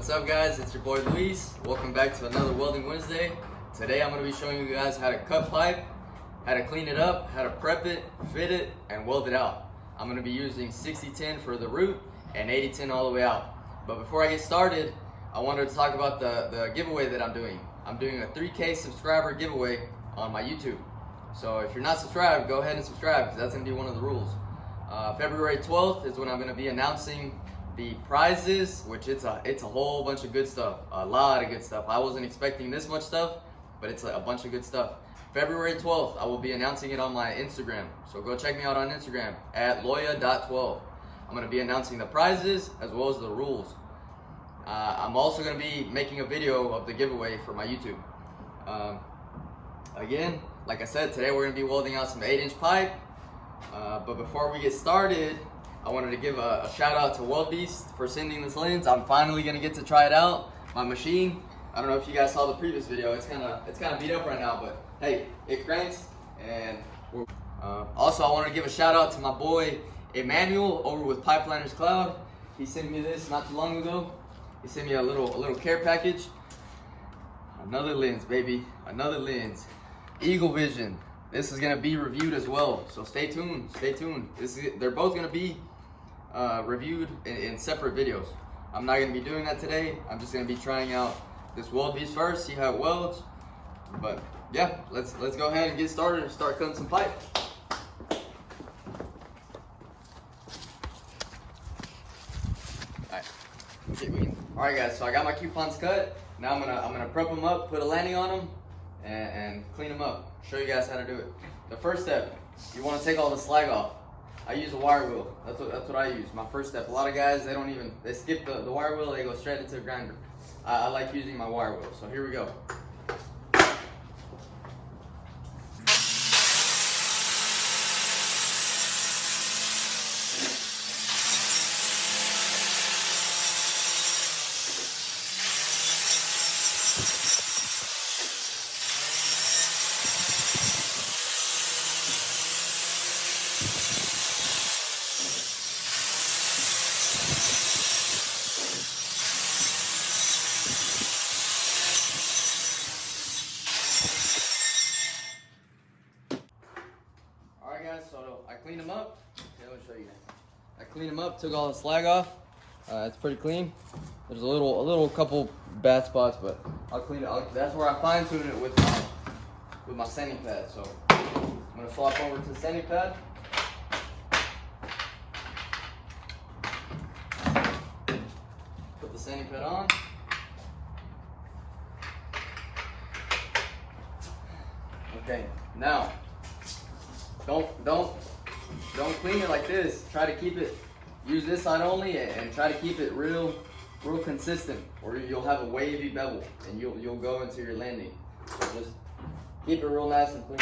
What's up guys, it's your boy Luis. Welcome back to another Welding Wednesday. Today I'm going to be showing you guys how to cut pipe, how to clean it up, how to prep it, fit it, and weld it out. I'm going to be using 60-10 for the root and 80-10 all the way out. But before I get started, I wanted to talk about the giveaway that I'm doing. I'm doing a 3K subscriber giveaway on my YouTube. So if you're not subscribed, go ahead and subscribe because that's going to be one of the rules. February 12th is when I'm going to be announcing the prizes, which it's a whole bunch of good stuff, a lot of good stuff. I wasn't expecting this much stuff, but it's a bunch of good stuff. February 12th, I will be announcing it on my Instagram, so go check me out on Instagram at loya.12. I'm going to be announcing the prizes as well as the rules. I'm also going to be making a video of the giveaway for my YouTube. Again, like I said, today we're going to be welding out some 8-inch pipe, but before we get started, I wanted to give a shout out to Weld Beast for sending this lens. I'm finally gonna get to try it out. My machine, I don't know if you guys saw the previous video. It's kind of beat up right now, but hey, it cranks. And also, I wanted to give a shout out to my boy Emmanuel over with Pipeliners Cloud. He sent me this not too long ago. He sent me a little care package. Another lens, baby, another lens. Eagle Vision. This is gonna be reviewed as well, so stay tuned. Stay tuned. They're both gonna be reviewed in separate videos. I'm not gonna be doing that today. I'm just gonna be trying out this weld piece first, see how it welds. But yeah, let's go ahead and get started and start cutting some pipe. All right, guys. So I got my coupons cut. Now I'm gonna prep them up, put a landing on them, and clean them up. Show you guys how to do it. The first step, you want to take all the slag off. I use a wire wheel. That's what I use. My first step. A lot of guys, they skip the wire wheel, they go straight into a grinder. I like using my wire wheel. So here we go. So I cleaned them up. Okay, let me show you guys. I cleaned them up, took all the slag off. It's pretty clean. There's a couple bad spots, but I'll clean it. That's where I fine tune it with my sanding pad. So I'm gonna swap over to the sanding pad. Put the sanding pad on. Okay, now. Don't clean it like this. Try to keep it, use this side only and try to keep it real consistent, or you'll have a wavy bevel and you'll go into your landing. So just keep it real nice and clean.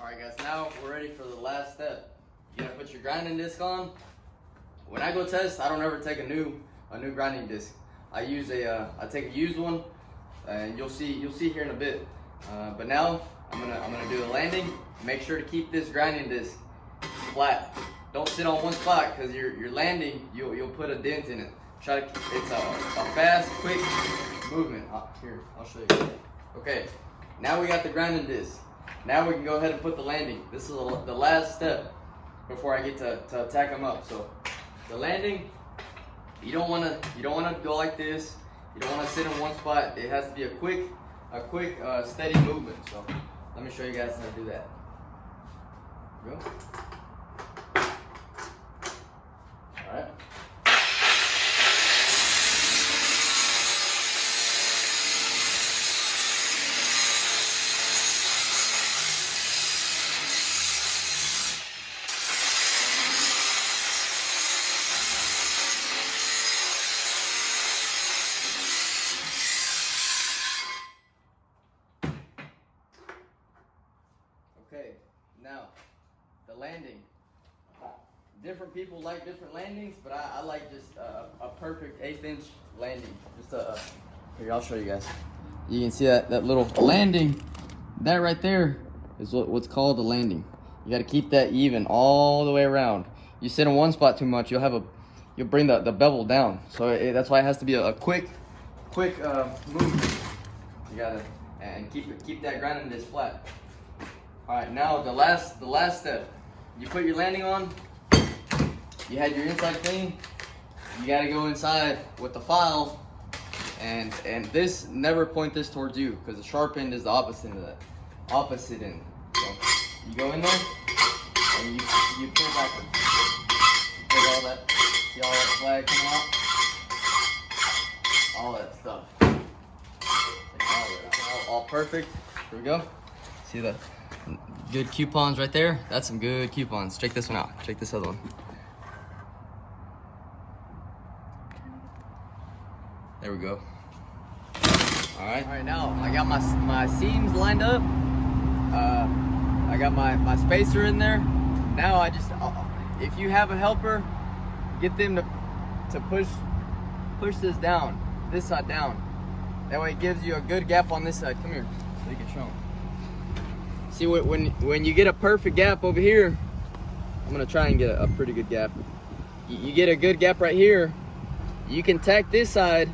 Alright guys, now we're ready for the last step. You gotta put your grinding disc on. When I go test, I don't ever take a new grinding disc. I take a used one, and you'll see here in a bit. But now I'm gonna do the landing. Make sure to keep this grinding disc flat. Don't sit on one spot because your landing you'll put a dent in it. It's a fast, quick movement. Here, I'll show you. Okay, now we got the grinding disc. Now we can go ahead and put the landing. This is the last step before I get to tack them up. So the landing, you don't want to go like this. You don't want to sit in one spot. It has to be a quick, steady movement. So let me show you guys how to do that. Go. All right. Okay, now the landing. Different people like different landings, but I like just a perfect 1/8 inch landing. Just here, I'll show you guys. You can see that little landing. That right there is what's called a landing. You got to keep that even all the way around. You sit in one spot too much, you'll bring the bevel down. So that's why it has to be a quick movement. You gotta and keep that grinding disc flat. All right, now the last step. You put your landing on. You had your inside clean. You gotta go inside with the file, and this, never point this towards you, because the sharp end is the opposite of that. Opposite end. So you go in there and you pull backwards. Take all that. See all that flag coming out? All that stuff. Take all that out. All perfect. Here we go. See the good coupons right there? That's some good coupons. Check this one out. Check this other one. There we go. All right, now I got my seams lined up. I got my spacer in there. Now if you have a helper, get them to push this down, this side down. That way it gives you a good gap on this side. Come here, so you can show them. See, when you get a perfect gap over here, I'm gonna try and get a pretty good gap. You get a good gap right here, you can tack this side,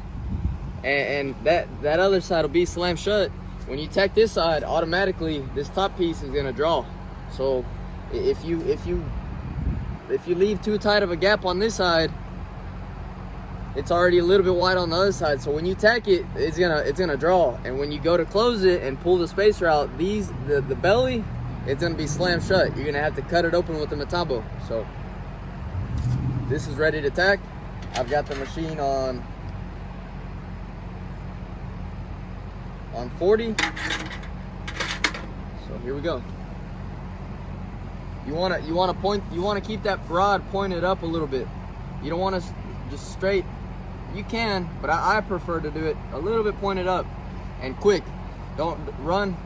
and that other side will be slammed shut. When you tack this side, automatically this top piece is gonna draw. So if you leave too tight of a gap on this side, it's already a little bit wide on the other side. So when you tack it, it's gonna draw. And when you go to close it and pull the spacer out, the belly, it's gonna be slammed shut. You're gonna have to cut it open with the metabo. So this is ready to tack. I've got the machine on 40. So here we go. You wanna keep that rod pointed up a little bit. You don't want to just straight. You can, but I prefer to do it a little bit pointed up and quick. Don't run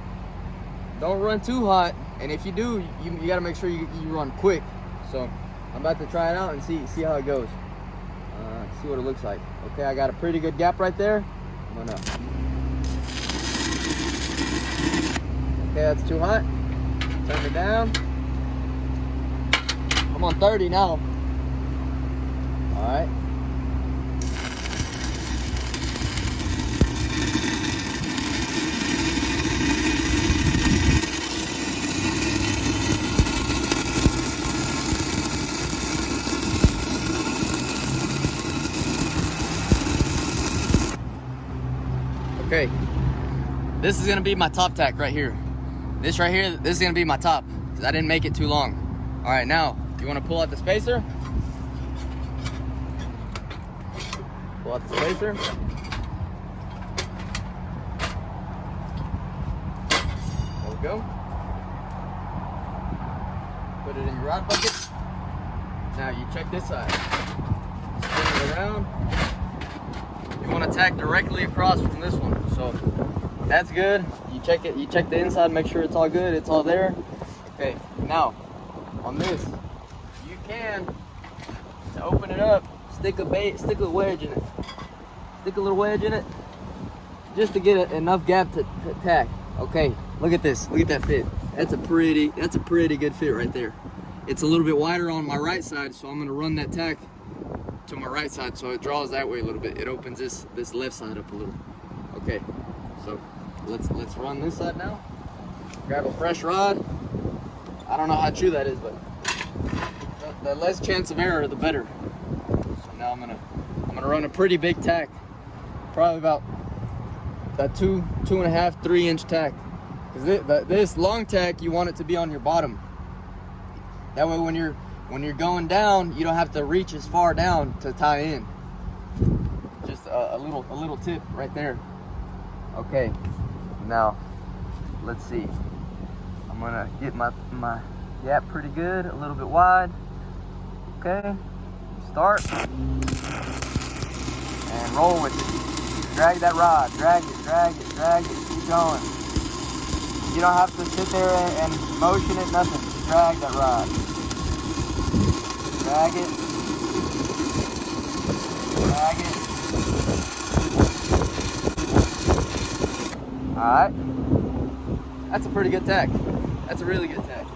too hot, and if you do, you got to make sure you run quick. So I'm about to try it out and see how it goes. See what it looks like. Okay, I got a pretty good gap right there. I'm gonna. Okay, that's too hot. Turn it down. I'm on 30 now. All right. Okay, this is gonna be my top tack right here. This right here, this is gonna be my top, because I didn't make it too long. All right, now, you wanna pull out the spacer? Pull out the spacer. There we go. Put it in your rod bucket. Now you check this side. Spin it around. You want to tack directly across from this one, so that's good. You check it. You check the inside, make sure it's all good. It's all there. Okay. Now, on this, you can, to open it up, stick a wedge in it. Stick a little wedge in it, just to get enough gap to tack. Okay. Look at this. Look at that fit. That's a pretty good fit right there. It's a little bit wider on my right side, so I'm gonna run that tack to my right side so it draws that way a little bit. It opens this left side up a little. Okay, so let's run this side now. Grab a fresh rod. I don't know how true that is, but the less chance of error, the better. So now I'm gonna run a pretty big tack, probably about a 2.5, 3 inch tack. Because this long tack, you want it to be on your bottom. That way when when you're going down, you don't have to reach as far down to tie in. Just a little tip right there. Okay, now let's see. I'm gonna get my gap pretty good, a little bit wide. Okay, start and roll with it. Drag that rod, drag it, keep going. You don't have to sit there and motion it, nothing. Just drag that rod. Drag it. Drag it. Alright. That's a pretty good tack. That's a really good tack.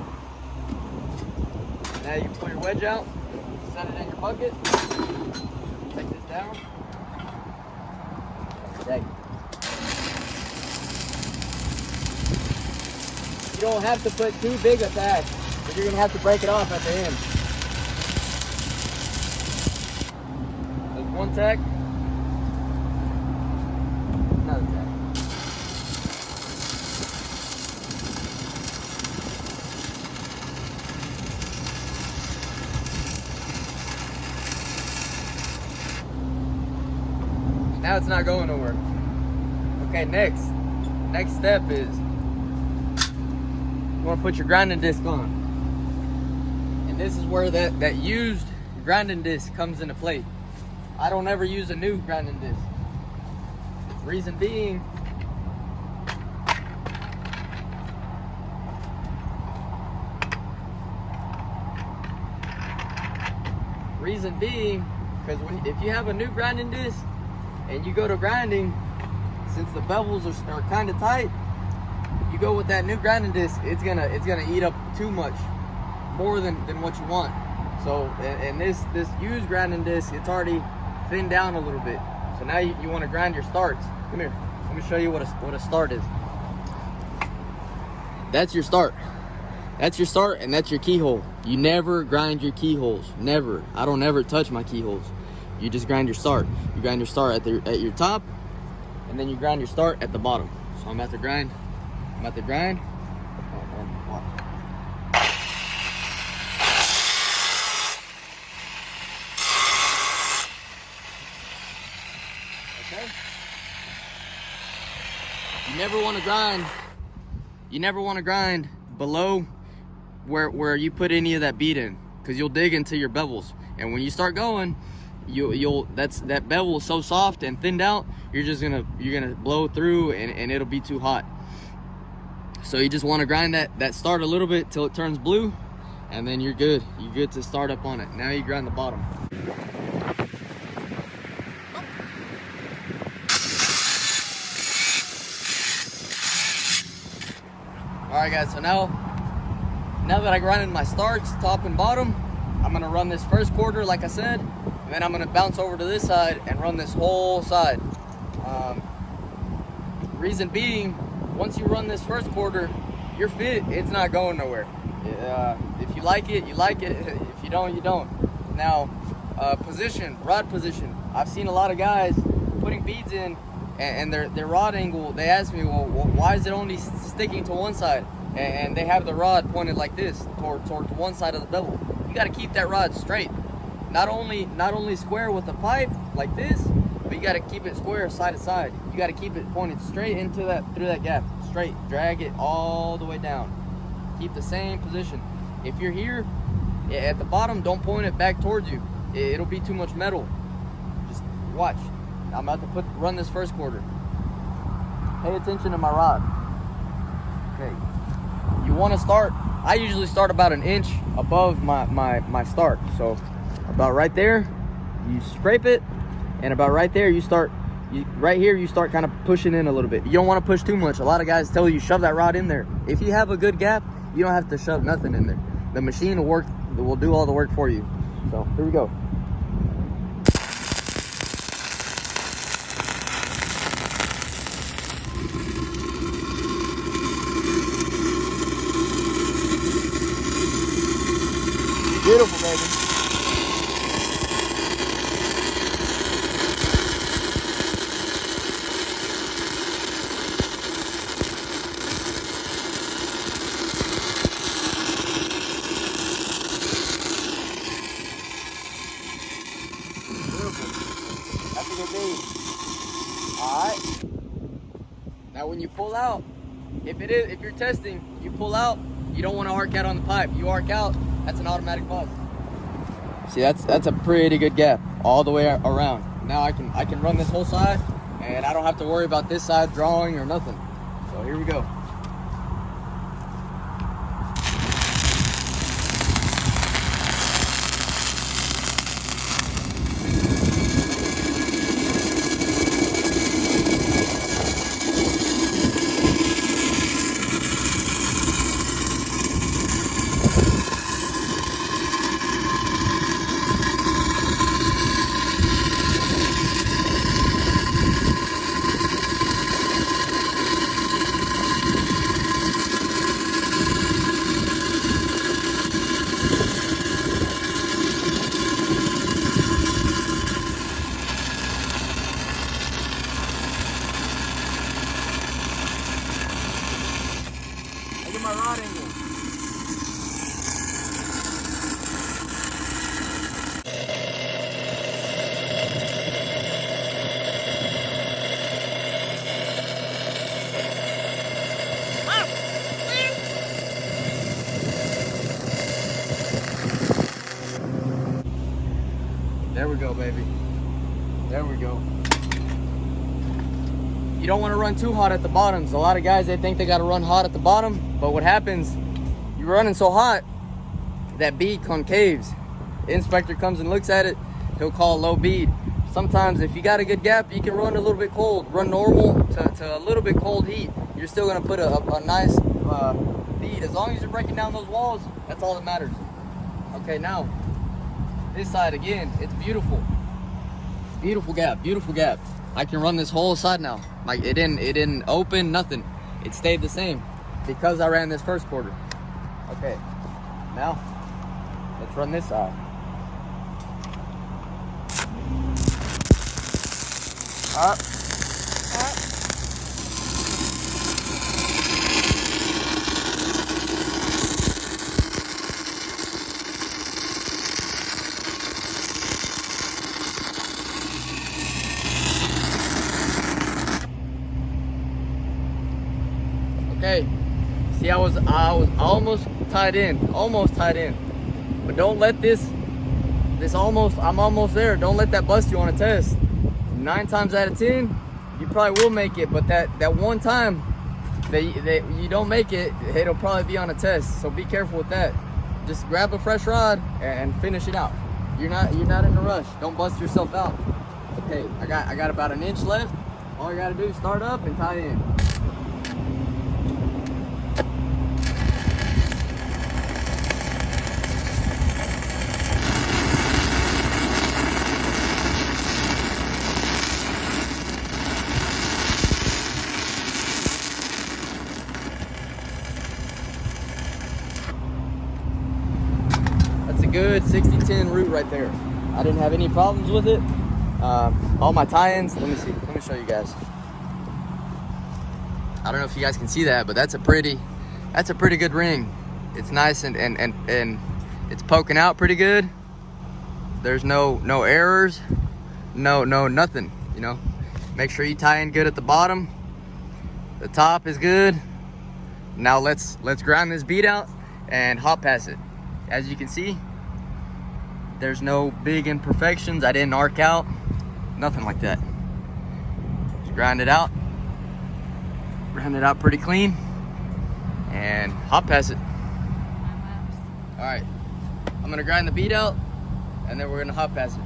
Now you pull your wedge out, set it in your bucket, take this down. Drag it. You don't have to put too big a tack, but you're gonna have to break it off at the end. There's one tack, another tack. Now it's not going nowhere. Okay, next step is you want to put your grinding disc on. And this is where that used grinding disc comes into play. I don't ever use a new grinding disc. Reason being, because if you have a new grinding disc and you go to grinding, since the bevels are kind of tight, you go with that new grinding disc, it's gonna eat up too much, more than what you want. So, and this used grinding disc, it's already thinned down a little bit. So now you want to grind your starts. Come here, let me show you what a start is. That's your start. That's your start, and that's your keyhole. You never grind your keyholes, never. I don't ever touch my keyholes. You just grind your start. You grind your start at your top, and then you grind your start at the bottom. So I'm about to grind. And watch. Okay. You never want to grind. You never want to grind below where you put any of that bead in, because you'll dig into your bevels. And when you start going, that bevel is so soft and thinned out, you're gonna blow through and it'll be too hot. So you just want to grind that start a little bit till it turns blue, and then you're good. You're good to start up on it. Now you grind the bottom. All right, guys. So now that I grinded my starts, top and bottom, I'm gonna run this first quarter, like I said, and then I'm gonna bounce over to this side and run this whole side. Reason being, once you run this first quarter, you're fit. It's not going nowhere. If you like it, you like it. If you don't, you don't. Now, rod position. I've seen a lot of guys putting beads in, and their rod angle, they ask me, well, why is it only sticking to one side? And they have the rod pointed like this, toward one side of the bevel. You got to keep that rod straight. Not only square with the pipe like this, but you got to keep it square side to side. You got to keep it pointed straight through that gap. Straight. Drag it all the way down. Keep the same position. If you're here at the bottom, don't point it back towards you. It'll be too much metal. Just watch. I'm about to run this first quarter. Pay attention to my rod. Okay. You want to start. I usually start about an inch above my start. So about right there, you scrape it, and about right there you start. Right here you start kind of pushing in a little bit. You don't want to push too much. A lot of guys tell you shove that rod in there. If you have a good gap, you don't have to shove nothing in there. The machine will do all the work for you. So here we go. Beautiful, baby. when you pull out, if you're testing, you pull out, you don't want to arc out on the pipe. You arc out, that's an automatic bust. See, that's a pretty good gap all the way around. Now I can run this whole side, and I don't have to worry about this side drawing or nothing. So here we go. My rod angle. There we go, baby. There we go. You don't want to run too hot at the bottoms. A lot of guys, they think they got to run hot at the bottom, but what happens, you're running so hot, that bead concaves. The inspector comes and looks at it, he'll call low bead. Sometimes if you got a good gap, you can run a little bit cold, run normal to a little bit cold heat. You're still gonna put a nice bead. As long as you're breaking down those walls, that's all that matters. Okay, now, this side again, it's beautiful. Beautiful gap, beautiful gap. I can run this whole side now. Like it didn't open, nothing. It stayed the same because I ran this first quarter. Okay, now let's run this side. Up. Okay, see, I was almost tied in, but don't let I'm almost there. Don't let that bust you on a test. 9 times out of 10, you probably will make it, but that one time that you don't make it, it'll probably be on a test. So be careful with that. Just grab a fresh rod and finish it out. You're not in a rush. Don't bust yourself out. Okay, I got about an inch left. All you gotta do is start up and tie in. Good 60-10 root right there. I didn't have any problems with it. All my tie-ins, let me show you guys. I don't know if you guys can see that, but that's a pretty good ring. It's nice and it's poking out pretty good. There's no errors, no nothing, you know. Make sure you tie in good at the bottom. The top is good. Now let's grind this bead out and hot pass it. As you can see, there's no big imperfections. I didn't arc out, nothing like that. Just grind it out pretty clean, and hot pass it. All right, I'm gonna grind the bead out, and then we're gonna hot pass it.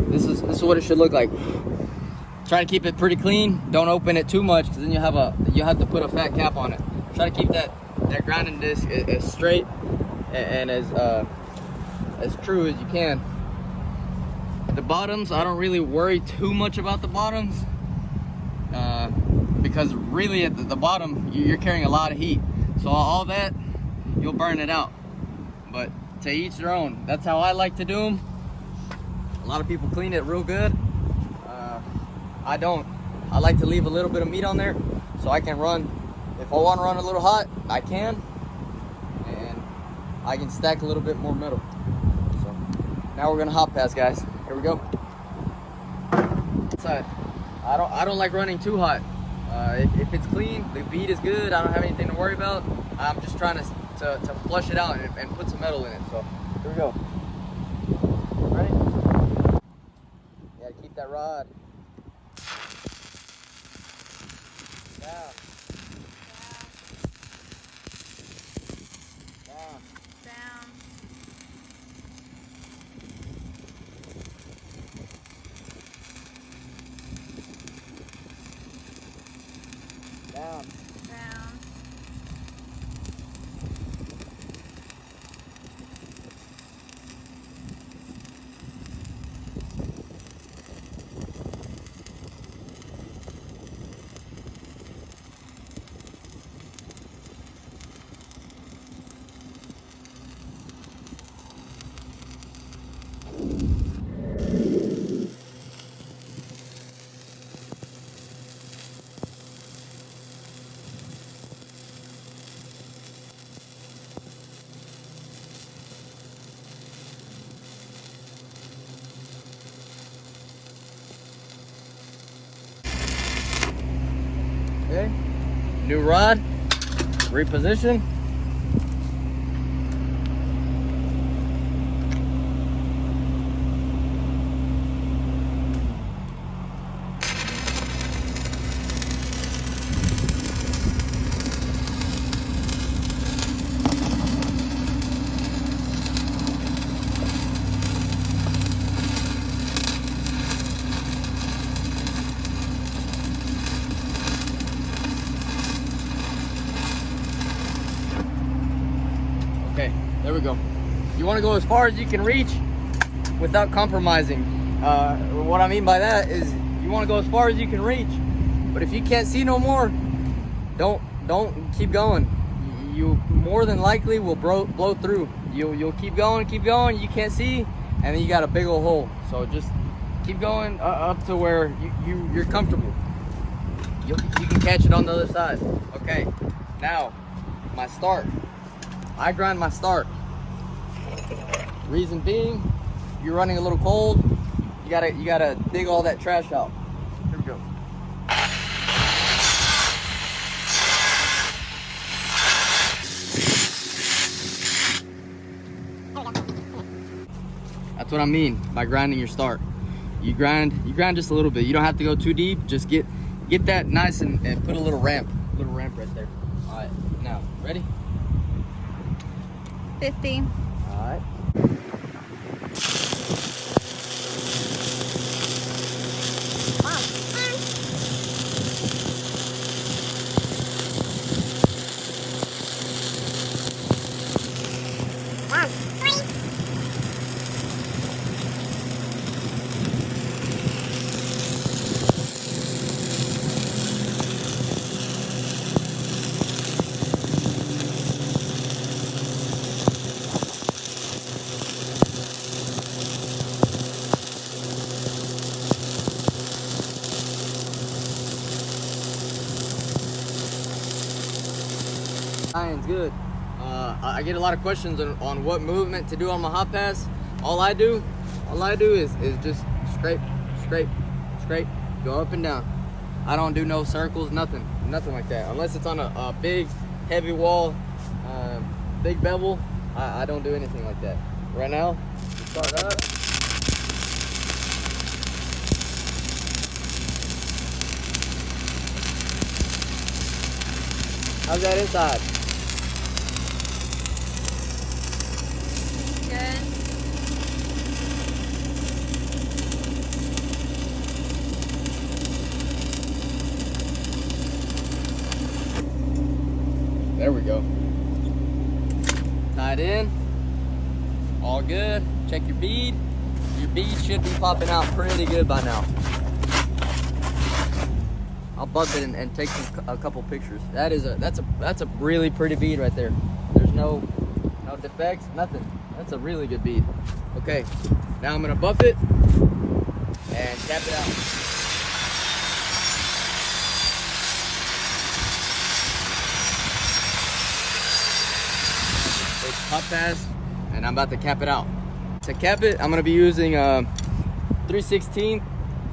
This is what it should look like. Try to keep it pretty clean. Don't open it too much, because then you have to put a fat cap on it. Try to keep that grinding disc as straight and as true as you can. The bottoms, I don't really worry too much about the bottoms, because really at the bottom you're carrying a lot of heat. So all that, you'll burn it out. But to each their own. That's how I like to do them. A lot of people clean it real good. I don't. I like to leave a little bit of meat on there so I can run if I want to run a little hot, I can, and I can stack a little bit more metal. So now we're gonna hot pass, guys. Here we go. Inside. I don't like running too hot. If it's clean, the bead is good, I don't have anything to worry about. I'm just trying to flush it out and put some metal in it. So here we go. Ready? You gotta keep that rod down. Down. Down. Down. Down. Okay, new rod, reposition. Okay, there we go. You want to go as far as you can reach without compromising. What I mean by that is you want to go as far as you can reach, but if you can't see no more, don't keep going. You more than likely will blow through. You'll keep going, you can't see, and then you got a big old hole. So just keep going up to where you're comfortable. You can catch it on the other side. Okay, now my start. I grind my start. Reason being, you're running a little cold. You gotta dig all that trash out. Here we go. That's what I mean by grinding your start. You grind just a little bit. You don't have to go too deep. Just get that nice and put a little ramp right there. All right, now ready? 50. All right. Iron's good. I get a lot of questions on what movement to do on my hot pass. All I do is just scrape, go up and down. I don't do no circles, nothing like that. Unless it's on a big, heavy wall, big bevel, I don't do anything like that. Right now, start up. How's that inside? Good. There we go. Tied in. All good. Check your bead. Your bead should be popping out pretty good by now. I'll buff it and take a couple pictures. That's a really pretty bead right there. There's no defects, nothing. That's a really good bead. Okay, now I'm gonna buff it and tap it out. hot pass, and I'm about to cap it out. To cap it, I'm gonna be using 3/16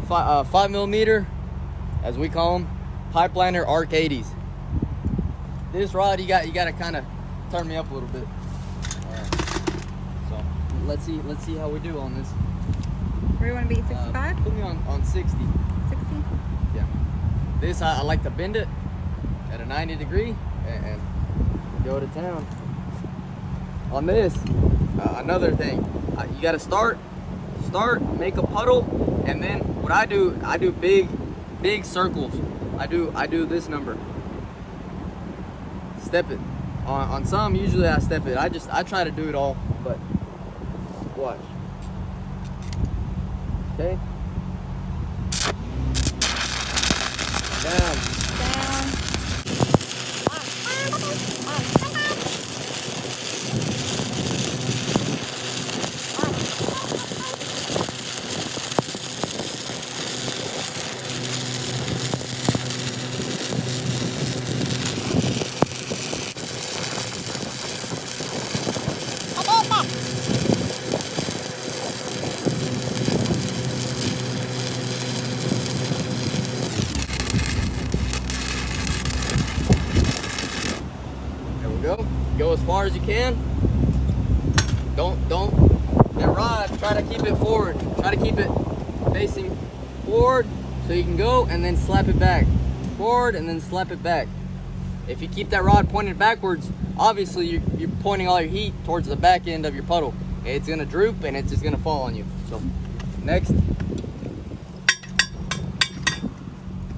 5mm, as we call them, Pipeliner Arc 80s. This rod, you gotta kind of turn me up a little bit. So let's see how we do on this. Where do you want to be? 65? Put me on 60. 60? Yeah. This I like to bend it at a 90 degree and go to town. On this, another thing, you gotta start, make a puddle, and then what I do big circles. I do this number. Step it. On some, usually I step it. I try to do it all, but watch. Okay. Down. Go as far as you can. Don't that rod, try to keep it forward. Try to keep it facing forward so you can go and then slap it back. Forward and then slap it back. If you keep that rod pointed backwards, obviously you're pointing all your heat towards the back end of your puddle. It's gonna droop and it's just gonna fall on you. So next,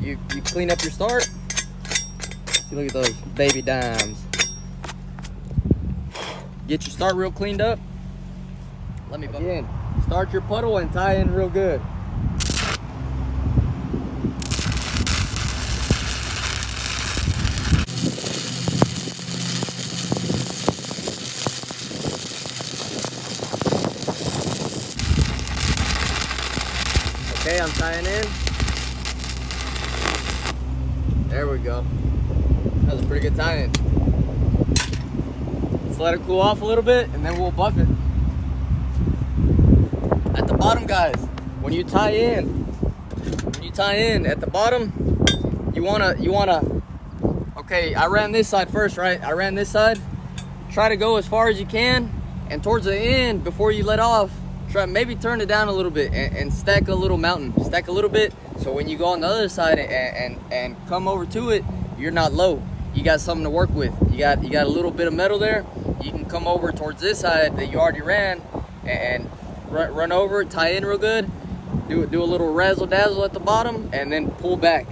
you clean up your start. See, look at those baby dimes. Get your start real cleaned up. Let me again, start your puddle and tie in real good. Okay, I'm tying in. There we go. That was a pretty good tie-in. Let's let it cool off a little bit and then we'll buff it. At the bottom, guys, when you tie in at the bottom, you wanna, okay, I ran this side first, right? I ran this side. Try to go as far as you can, and towards the end, before you let off, maybe turn it down a little bit and stack a little mountain. Stack a little bit, so when you go on the other side and come over to it, you're not low. You got something to work with. You got a little bit of metal there. You can come over towards this side that you already ran and run over, tie in real good, do a little razzle dazzle at the bottom, and then pull back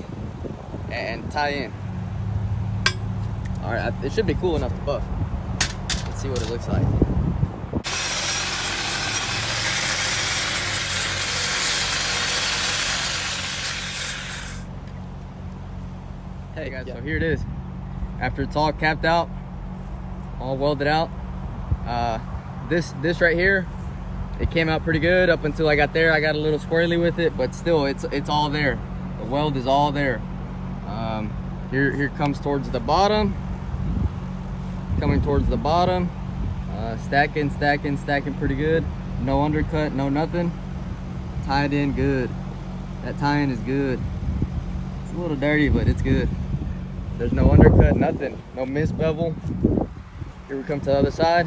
and tie in. All right, it should be cool enough to buff. Let's see what it looks like. Hey guys, so here it is. After it's all capped out, all welded out, this right here, it came out pretty good up until I got there. I got a little squirrely with it, but still, it's all there. The weld is all there. Here comes towards the bottom, coming towards the bottom, stacking pretty good. No undercut, no nothing. Tied in good. That tie-in is good. It's a little dirty, but it's good. There's no undercut, nothing, no miss bevel. Here we come to the other side.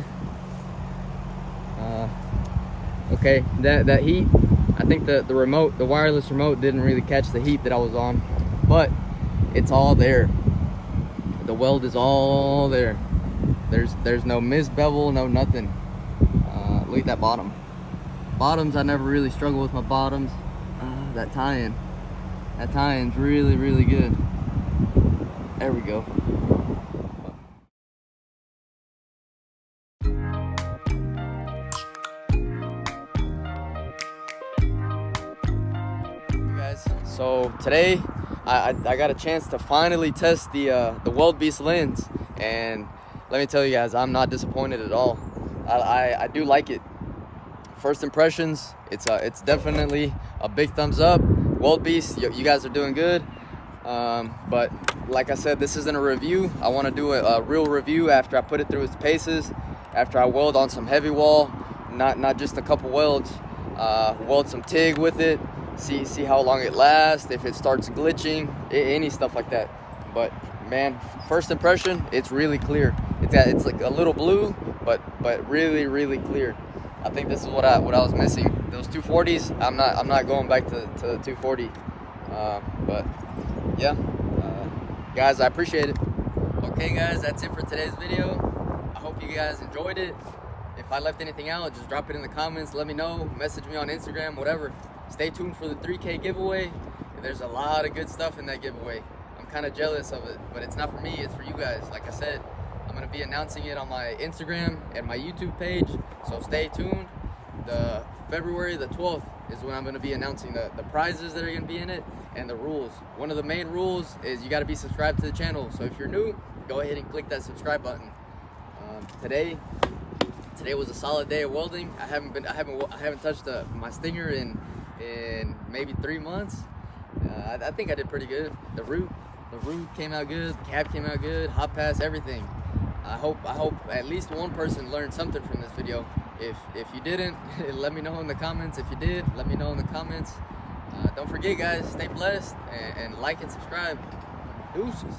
Okay, that heat, I think the remote, the wireless remote didn't really catch the heat that I was on, but it's all there. The weld is all there. There's no miss bevel, no nothing. Look at that bottom. Bottoms, I never really struggle with my bottoms. That tie-in's really, really good. There we go. Guys, so today I got a chance to finally test the Weld Beast lens, and let me tell you guys, I'm not disappointed at all. I do like it. First impressions, it's definitely a big thumbs up. Weld Beast, you guys are doing good. But like I said, this isn't a review. I want to do a real review after I put it through its paces after I weld on some heavy wall, not just a couple welds. Weld some TIG with it, see how long it lasts, if it starts glitching, any stuff like that. But man, first impression, it's really clear. It's like a little blue, but really clear. I think this is what I was missing. Those 240s, I'm not going back to the 240. But yeah, guys, I appreciate it. Okay guys, that's it for today's video. I hope you guys enjoyed it. If I left anything out, just drop it in the comments, let me know, message me on Instagram, whatever. Stay tuned for the 3K giveaway. There's a lot of good stuff in that giveaway. I'm kind of jealous of it, but it's not for me, it's for you guys. Like I said, I'm gonna be announcing it on my Instagram and my YouTube page, so stay tuned. The February the 12th is when I'm gonna be announcing the prizes that are gonna be in it and the rules. One of the main rules is you gotta be subscribed to the channel. So if you're new, go ahead and click that subscribe button. Today was a solid day of welding. I haven't touched my stinger in maybe 3 months. I think I did pretty good. The root came out good. The cab came out good. Hot pass, everything. I hope at least one person learned something from this video. If you didn't, let me know in the comments. If you did, let me know in the comments. Don't forget, guys, stay blessed and like and subscribe. Deuces.